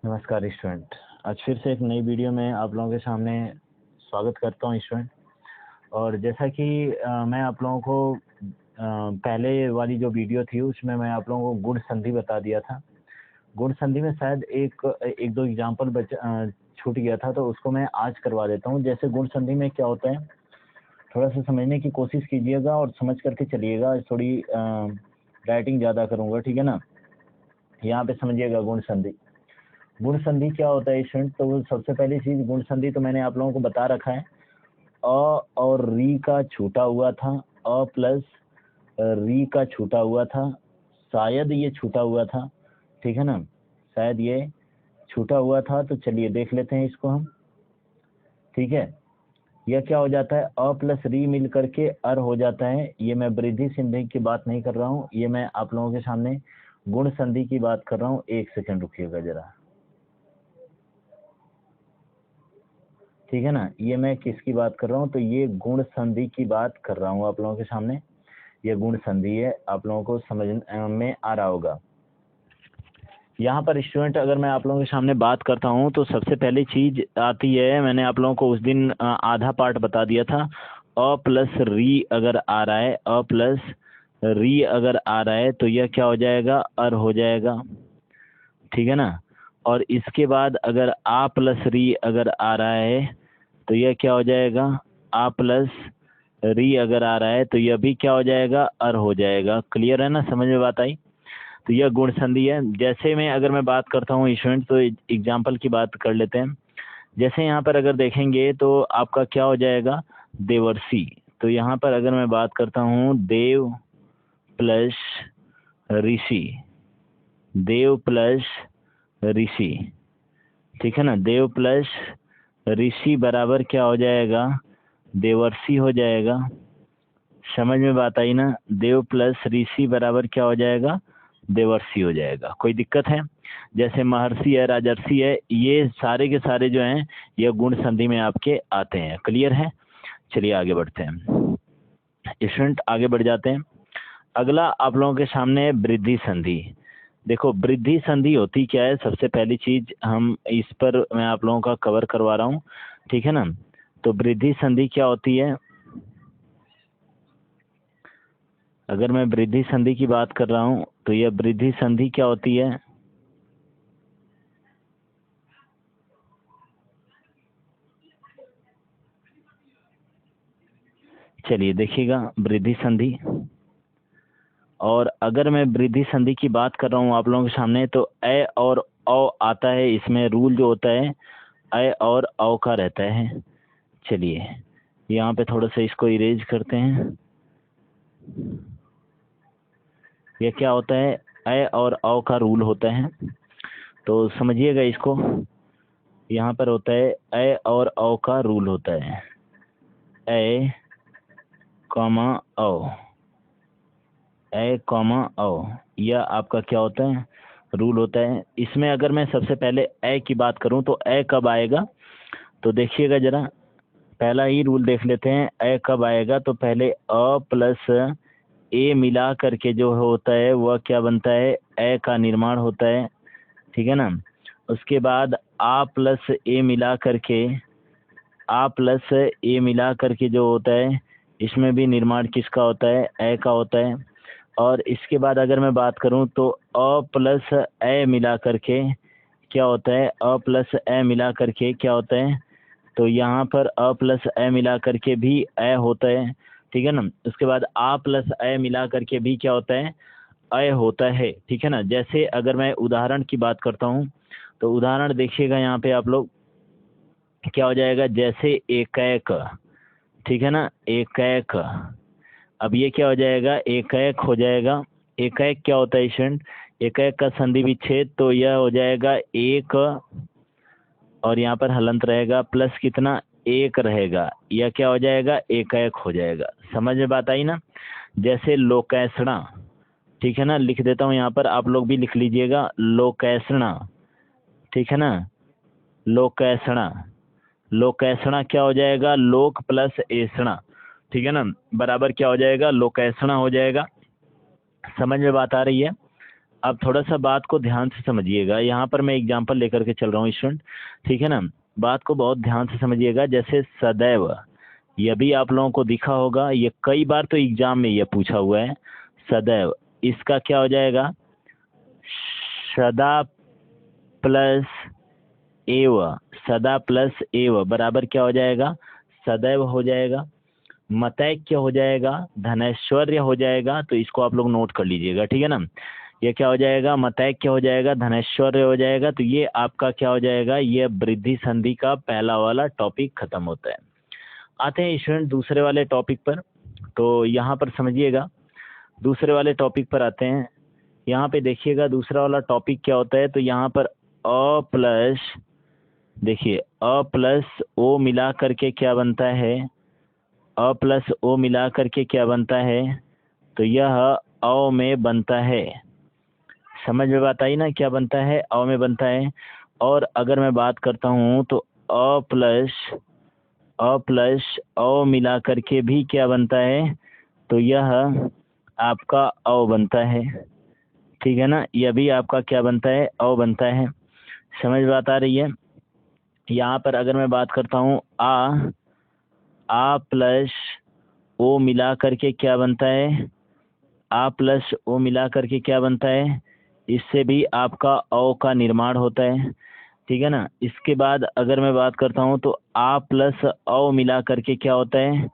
नमस्कार स्टूडेंट। आज फिर से एक नई वीडियो में आप लोगों के सामने स्वागत करता हूं स्टूडेंट। और जैसा कि मैं आप लोगों को पहले वाली जो वीडियो थी उसमें मैं आप लोगों को गुण संधि बता दिया था। गुण संधि में शायद एक दो एग्जाम्पल छूट गया था, तो उसको मैं आज करवा देता हूं। जैसे गुण संधि में क्या होता है, थोड़ा सा समझने की कोशिश कीजिएगा और समझ करके चलिएगा। थोड़ी राइटिंग ज़्यादा करूँगा, ठीक है ना। यहाँ पे समझिएगा गुण संधि। गुण संधि क्या होता है स्टूडेंट? तो सबसे पहली चीज, गुण संधि तो मैंने आप लोगों को बता रखा है। अ और री का छूटा हुआ था, अ प्लस री का छूटा हुआ था। शायद ये छूटा हुआ था, ठीक है ना, शायद ये छूटा हुआ था। तो चलिए देख लेते हैं इसको हम, ठीक है। यह क्या हो जाता है, अ प्लस री मिल करके अर हो जाता है। ये मैं वृद्धि संधि की बात नहीं कर रहा हूँ, ये मैं आप लोगों के सामने गुण संधि की बात कर रहा हूँ। एक सेकंड रुकिएगा जरा, ठीक है ना। ये मैं किसकी बात कर रहा हूँ, तो ये गुण संधि की बात कर रहा हूँ आप लोगों के सामने। ये गुण संधि है, आप लोगों को समझ में आ रहा होगा। यहाँ पर स्टूडेंट अगर मैं आप लोगों के सामने बात करता हूँ तो सबसे पहली चीज आती है, मैंने आप लोगों को उस दिन आधा पार्ट बता दिया था। अ प्लस री अगर आ रहा है, अ प्लस री अगर आ रहा है तो यह क्या हो जाएगा, अर हो जाएगा, ठीक है ना। और इसके बाद अगर आ प्लस री अगर आ रहा है तो यह क्या हो जाएगा, आ प्लस री अगर आ रहा है तो यह भी क्या हो जाएगा, अर हो जाएगा। क्लियर है ना, समझ में बात आई। तो यह गुण संधि है। जैसे मैं अगर मैं बात करता हूँ स्टूडेंट, तो एग्जाम्पल की बात कर लेते हैं। जैसे यहाँ पर अगर देखेंगे तो आपका क्या हो जाएगा, देवर्षि। तो यहाँ पर अगर मैं बात करता हूँ, देव प्लस ऋषि, देव प्लस ऋषि, ठीक है ना। देव प्लस ऋषि बराबर क्या हो जाएगा, देवर्षि हो जाएगा। समझ में बात आई ना। देव प्लस ऋषि बराबर क्या हो जाएगा, देवर्षि हो जाएगा। कोई दिक्कत है? जैसे महर्षि है, राजर्षि है, ये सारे के सारे जो हैं ये गुण संधि में आपके आते हैं। क्लियर है? चलिए आगे बढ़ते हैं स्टूडेंट, आगे बढ़ जाते हैं। अगला आप लोगों के सामने है वृद्धि संधि। देखो वृद्धि संधि होती क्या है, सबसे पहली चीज हम इस पर मैं आप लोगों का कवर करवा रहा हूँ, ठीक है ना। तो वृद्धि संधि क्या होती है, अगर मैं वृद्धि संधि की बात कर रहा हूँ तो यह वृद्धि संधि क्या होती है, चलिए देखिएगा वृद्धि संधि। और अगर मैं वृद्धि संधि की बात कर रहा हूँ आप लोगों के सामने, तो ए और औ आता है। इसमें रूल जो होता है ए और औ का रहता है। चलिए यहाँ पे थोड़ा सा इसको इरेज करते हैं। यह क्या होता है, ए और औ का रूल होता है, तो समझिएगा इसको। यहाँ पर होता है ए और औ का रूल होता है, ए कॉमा औ, ए कॉमा औ, यह आपका क्या होता है, रूल होता है। इसमें अगर मैं सबसे पहले ए की बात करूं तो ए कब आएगा, तो देखिएगा जरा, पहला ही रूल देख लेते हैं। ए कब आएगा, तो पहले अ प्लस ए मिला करके जो होता है वह क्या बनता है, ए का निर्माण होता है, ठीक है ना। उसके बाद आ प्लस ए मिला करके, आ प्लस ए मिला करके जो होता है इसमें भी निर्माण किसका होता है, ए का होता है। और इसके बाद अगर मैं बात करूं तो अ प्लस ए मिला करके क्या होता है, अ प्लस ए मिला करके क्या होता है, तो यहाँ पर अ प्लस ए मिला करके भी ए होता है, ठीक है ना। उसके बाद आ प्लस ए मिला करके भी क्या होता है, ए होता है, ठीक है ना। जैसे अगर मैं उदाहरण की बात करता हूँ तो उदाहरण देखिएगा यहाँ पे आप लोग, क्या हो जाएगा, जैसे एकैक, ठीक है ना, एकैक। अब ये क्या हो जाएगा, एकैक हो जाएगा। एकैक क्या होता है स्टूडेंट, एकैक का संधि विच्छेद, तो यह हो जाएगा एक, और यहाँ पर हलंत रहेगा प्लस कितना, एक रहेगा, यह क्या हो जाएगा, एकैक हो जाएगा। समझ में बात आई ना। जैसे लोकैसणा, ठीक है ना, लिख देता हूँ यहाँ पर, आप लोग भी लिख लीजिएगा, लोकैसणा, ठीक है ना। लोकैसणा, लोकैसणा क्या हो जाएगा, लोक प्लस ऐसणा, ठीक है ना, बराबर क्या हो जाएगा, लोकैसणा हो जाएगा। समझ में बात आ रही है। अब थोड़ा सा बात को ध्यान से समझिएगा, यहाँ पर मैं एग्जाम्पल लेकर के चल रहा हूँ स्टूडेंट, ठीक है ना। बात को बहुत ध्यान से समझिएगा। जैसे सदैव, यह भी आप लोगों को दिखा होगा, ये कई बार तो एग्जाम में ये पूछा हुआ है। सदैव, इसका क्या हो जाएगा? सदा प्लस एव, सदा प्लस एव बराबर क्या हो जाएगा? सदैव हो जाएगा। मतैक्य हो जाएगा, धनैश्वर्य हो जाएगा। तो इसको आप लोग नोट कर लीजिएगा, ठीक है ना। ये क्या हो जाएगा? मतैक्य हो जाएगा, धनैश्वर्य हो जाएगा। तो ये आपका क्या हो जाएगा? ये वृद्धि संधि का पहला वाला टॉपिक खत्म होता है। आते हैं स्टूडेंट दूसरे वाले टॉपिक पर। तो यहाँ पर समझिएगा, दूसरे वाले टॉपिक पर आते हैं। यहाँ पे देखिएगा दूसरा वाला टॉपिक क्या होता है। तो यहाँ पर अ प्लस, देखिए अ प्लस ओ मिला करके क्या बनता है? अ प्लस ओ मिला करके क्या बनता है? तो यह अ में बनता है। समझ में बात आई ना, क्या बनता है? अ में बनता है। और अगर मैं बात करता हूँ तो अ प्लस अ मिला करके भी क्या बनता है? तो यह आपका अ बनता है, ठीक है ना। यह भी आपका क्या बनता है? अ बनता है। समझ बात आ रही है। यहाँ पर अगर मैं बात करता हूँ आ प्लस ओ मिला करके क्या बनता है? आ प्लस ओ मिला करके क्या बनता है? इससे भी आपका अ का निर्माण होता है, ठीक है ना। इसके बाद अगर मैं बात करता हूँ तो आ प्लस अ मिला करके क्या होता है?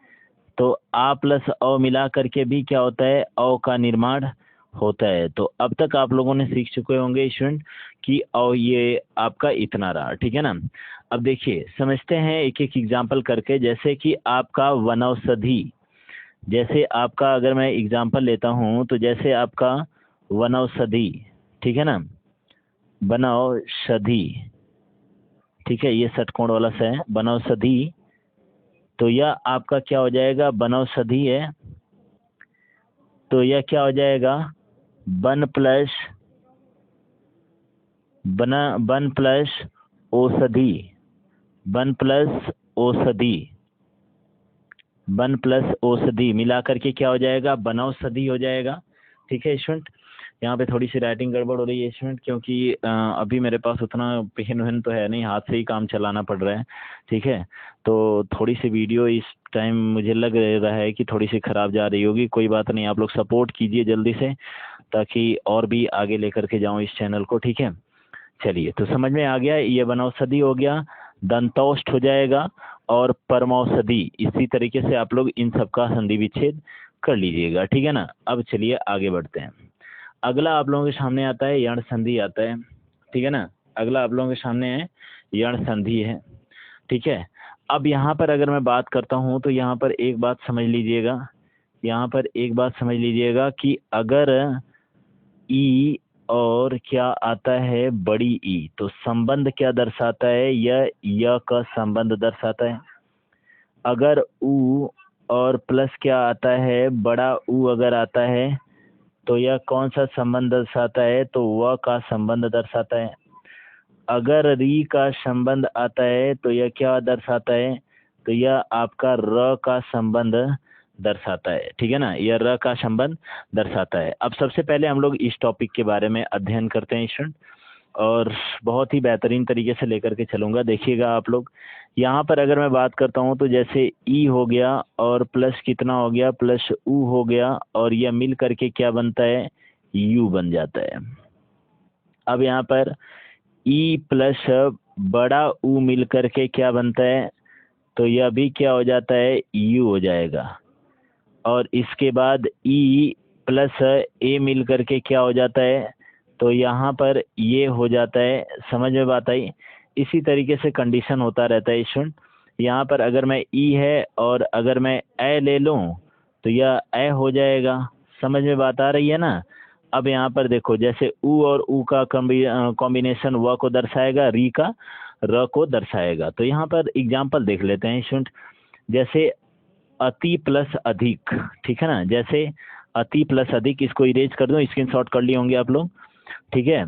तो आ प्लस अ मिला करके भी क्या होता है? अ का निर्माण होता है। तो अब तक आप लोगों ने सीख चुके होंगे स्टूडेंट कि अ ये आपका इतना रहा, ठीक है ना। अब देखिए समझते हैं एक एक एग्जाम्पल करके। जैसे कि आपका वनौषधि, जैसे आपका अगर मैं एग्जाम्पल लेता हूँ तो जैसे आपका वनौषधि, ठीक है ना, वनौषधि, ठीक है, ये षटकोण वाला से है वनौषधि। तो यह आपका क्या हो जाएगा? वनौषधि है। तो यह क्या हो जाएगा? वन प्लस वन प्लस औषधि, वन प्लस औषधि, वन प्लस औषधि मिला करके क्या हो जाएगा? वनौषधि हो जाएगा, ठीक है स्टूडेंट। यहाँ पे थोड़ी सी राइटिंग गड़बड़ हो रही है स्टूडेंट, क्योंकि अभी मेरे पास उतना पेन वेन तो है नहीं, हाथ से ही काम चलाना पड़ रहा है, ठीक है। तो थोड़ी सी वीडियो इस टाइम मुझे लग रहा है कि थोड़ी सी खराब जा रही होगी। कोई बात नहीं, आप लोग सपोर्ट कीजिए जल्दी से, ताकि और भी आगे लेकर के जाऊँ इस चैनल को, ठीक है। चलिए, तो समझ में आ गया। ये वनौषधि हो गया, दंतौष्ठ हो जाएगा, और परमौषधि। इसी तरीके से आप लोग इन सब का संधि विच्छेद कर लीजिएगा, ठीक है ना। अब चलिए आगे बढ़ते हैं। अगला आप लोगों के सामने आता है यण संधि आता है, ठीक है ना। अगला आप लोगों के सामने है यण संधि है, ठीक है। अब यहाँ पर अगर मैं बात करता हूँ तो यहाँ पर एक बात समझ लीजिएगा, यहाँ पर एक बात समझ लीजिएगा कि अगर ई और क्या आता है? बड़ी ई, तो संबंध क्या दर्शाता है? यह का संबंध दर्शाता है। अगर ऊ और प्लस क्या आता है? बड़ा ऊ अगर आता है तो यह कौन सा संबंध दर्शाता है? तो वह का संबंध दर्शाता है। अगर री का संबंध आता है तो यह क्या दर्शाता है? तो यह आपका र का संबंध दर्शाता है, ठीक है ना। यह र का संबंध दर्शाता है। अब सबसे पहले हम लोग इस टॉपिक के बारे में अध्ययन करते हैं स्टूडेंट, और बहुत ही बेहतरीन तरीके से लेकर के चलूंगा। देखिएगा आप लोग, यहाँ पर अगर मैं बात करता हूँ तो जैसे ई हो गया और प्लस कितना हो गया? प्लस ऊ हो गया, और यह मिल करके क्या बनता है? यू बन जाता है। अब यहाँ पर ई प्लस बड़ा ऊ मिल करके क्या बनता है? तो यह भी क्या हो जाता है? यू हो जाएगा। और इसके बाद ई प्लस ए मिल करके क्या हो जाता है? तो यहाँ पर ये हो जाता है। समझ में बात आई? इसी तरीके से कंडीशन होता रहता है स्टूडेंट। यहाँ पर अगर मैं ई है और अगर मैं ए ले लूँ तो यह ए हो जाएगा। समझ में बात आ रही है ना। अब यहाँ पर देखो, जैसे ऊ और ऊ का कॉम्बिनेशन व को दर्शाएगा, री का र को दर्शाएगा। तो यहाँ पर एग्जाम्पल देख लेते हैं स्टूडेंट। जैसे अति प्लस अधिक, ठीक है ना। जैसे अति प्लस अधिक, इसको इरेज कर दूं, स्क्रीनशॉट कर लिए होंगे आप लोग, ठीक है।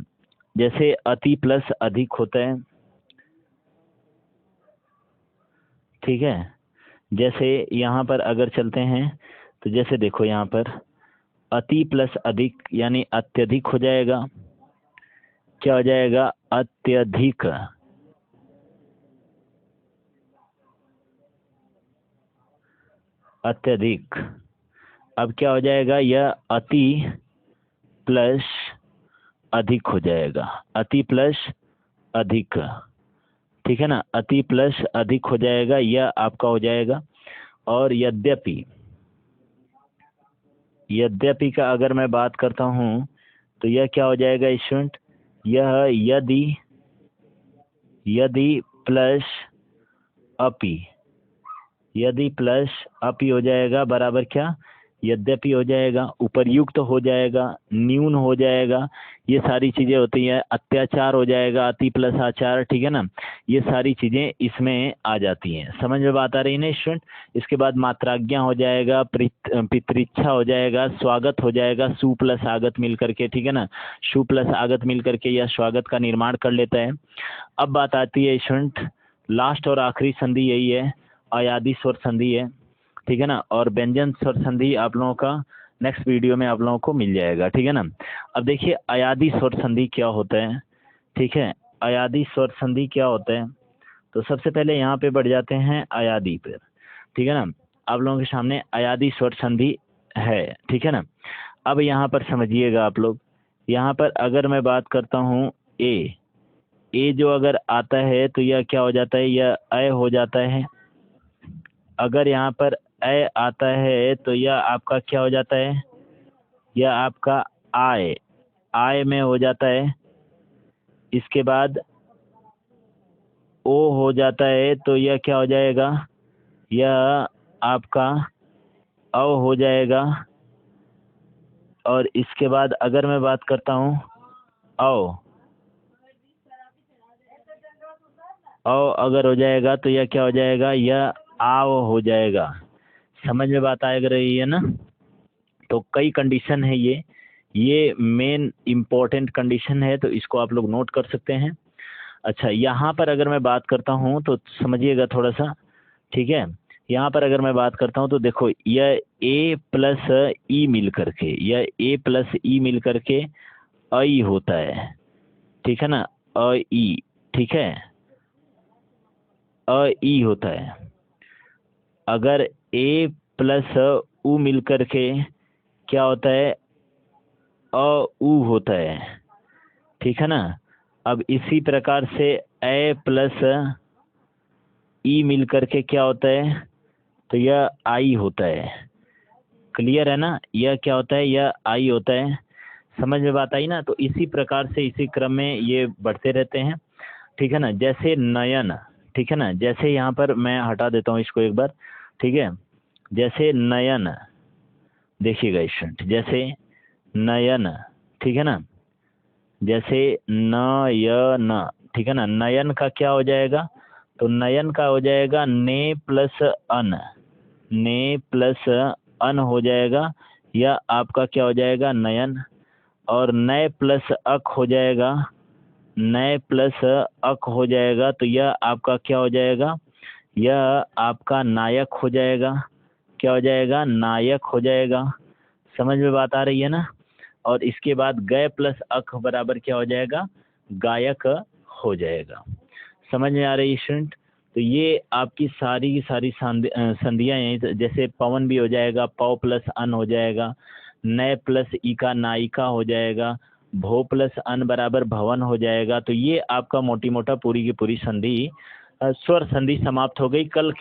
जैसे अति प्लस अधिक होता है, ठीक है। जैसे यहाँ पर अगर चलते हैं तो जैसे देखो यहाँ पर अति प्लस अधिक यानी अत्यधिक हो जाएगा। क्या हो जाएगा? अत्यधिक। अत्यधिक। अब क्या हो जाएगा? यह अति प्लस अधिक हो जाएगा। अति प्लस अधिक, ठीक है ना, अति प्लस अधिक हो जाएगा, यह आपका हो जाएगा। और यद्यपि, यद्यपि का अगर मैं बात करता हूं तो यह क्या हो जाएगा स्टूडेंट? यह यदि, यदि प्लस अपि, यदि प्लस अपि हो जाएगा बराबर क्या? यद्यपि हो जाएगा, उपर्युक्त हो जाएगा, न्यून हो जाएगा, ये सारी चीजें होती हैं। अत्याचार हो जाएगा, अति प्लस आचार, ठीक है ना, ये सारी चीजें इसमें आ जाती हैं। समझ में बात आ रही है ना स्टूडेंट? इसके बाद मात्राज्ञा हो जाएगा, पितृच्छा हो जाएगा, स्वागत हो जाएगा, सु प्लस आगत मिल करके, ठीक है ना, सु प्लस आगत मिल करके यह स्वागत का निर्माण कर लेता है। अब बात आती है स्टूडेंट, लास्ट और आखिरी संधि यही है, अयादि स्वर संधि है, ठीक है ना। और व्यंजन स्वर संधि आप लोगों का नेक्स्ट वीडियो में आप लोगों को मिल जाएगा, ठीक है ना। अब देखिए अयादि स्वर संधि क्या होता है, ठीक है। अयादि स्वर संधि क्या होता है, तो सबसे पहले यहाँ पे बढ़ जाते हैं अयादि पर, ठीक है ना। आप लोगों के सामने अयादि स्वर संधि है, ठीक है ना। अब यहाँ पर समझिएगा आप लोग, यहाँ पर अगर मैं बात करता हूँ ए जो अगर आता है तो यह क्या हो जाता है? यह अय हो जाता है। अगर यहाँ पर अय आता है तो यह आपका क्या हो जाता है? यह आपका आय, आय में हो जाता है। इसके बाद ओ हो जाता है तो यह क्या हो जाएगा? यह आपका अव हो जाएगा। और इसके बाद अगर मैं बात करता हूँ अव अगर हो जाएगा तो यह क्या हो जाएगा? यह आव हो जाएगा। समझ में बात आ रही है ना? तो कई कंडीशन है, ये मेन इम्पोर्टेंट कंडीशन है, तो इसको आप लोग नोट कर सकते हैं। अच्छा, यहाँ पर अगर मैं बात करता हूँ तो समझिएगा थोड़ा सा, ठीक है। यहाँ पर अगर मैं बात करता हूँ तो देखो, यह ए प्लस ई मिल करके, यह ए प्लस ई मिल करके अई होता है, ठीक है ना, अई, ठीक है, अई होता है। अगर ए प्लस उ मिल करके क्या होता है? उ होता है, ठीक है ना। अब इसी प्रकार से ए प्लस ई मिल करके क्या होता है? तो यह आई होता है। क्लियर है ना? यह क्या होता है? यह आई होता है। समझ में बात आई ना? तो इसी प्रकार से इसी क्रम में ये बढ़ते रहते हैं, ठीक है ना। जैसे नयन, ठीक है ना, जैसे यहाँ पर मैं हटा देता हूँ इसको एक बार, ठीक है। जैसे नयन, देखिएगा स्टूडेंट, जैसे नयन, ठीक है ना, जैसे नयन, ठीक है ना, नयन का क्या हो जाएगा? तो नयन का हो जाएगा ने प्लस अन, ने प्लस अन हो जाएगा, यह आपका क्या हो जाएगा? नयन। और नय प्लस अक हो जाएगा, नय प्लस अक हो जाएगा, तो यह आपका क्या हो जाएगा? यह आपका नायक हो जाएगा। क्या हो जाएगा? नायक हो जाएगा। समझ में बात आ रही है ना? और इसके बाद गय प्लस अक बराबर क्या हो जाएगा? गायक हो जाएगा। समझ में आ रही है स्टूडेंट? तो ये आपकी सारी की सारी संधियां हैं। जैसे पवन भी हो जाएगा, पौ प्लस अन हो जाएगा, नय प्लस ई का नायिका हो जाएगा, भो प्लस अन बराबर भवन हो जाएगा। तो ये आपका मोटी मोटा पूरी की पूरी संधि, स्वर संधि समाप्त हो गई। कल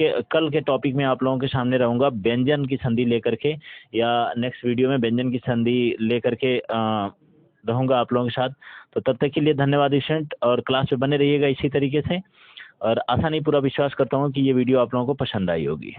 के टॉपिक में आप लोगों के सामने रहूंगा व्यंजन की संधि लेकर के, या नेक्स्ट वीडियो में व्यंजन की संधि लेकर के रहूंगा आप लोगों के साथ। तो तब तक के लिए धन्यवाद स्टूडेंट, और क्लास में बने रहिएगा इसी तरीके से। और आशा नहीं, पूरा विश्वास करता हूँ कि ये वीडियो आप लोगों को पसंद आई होगी।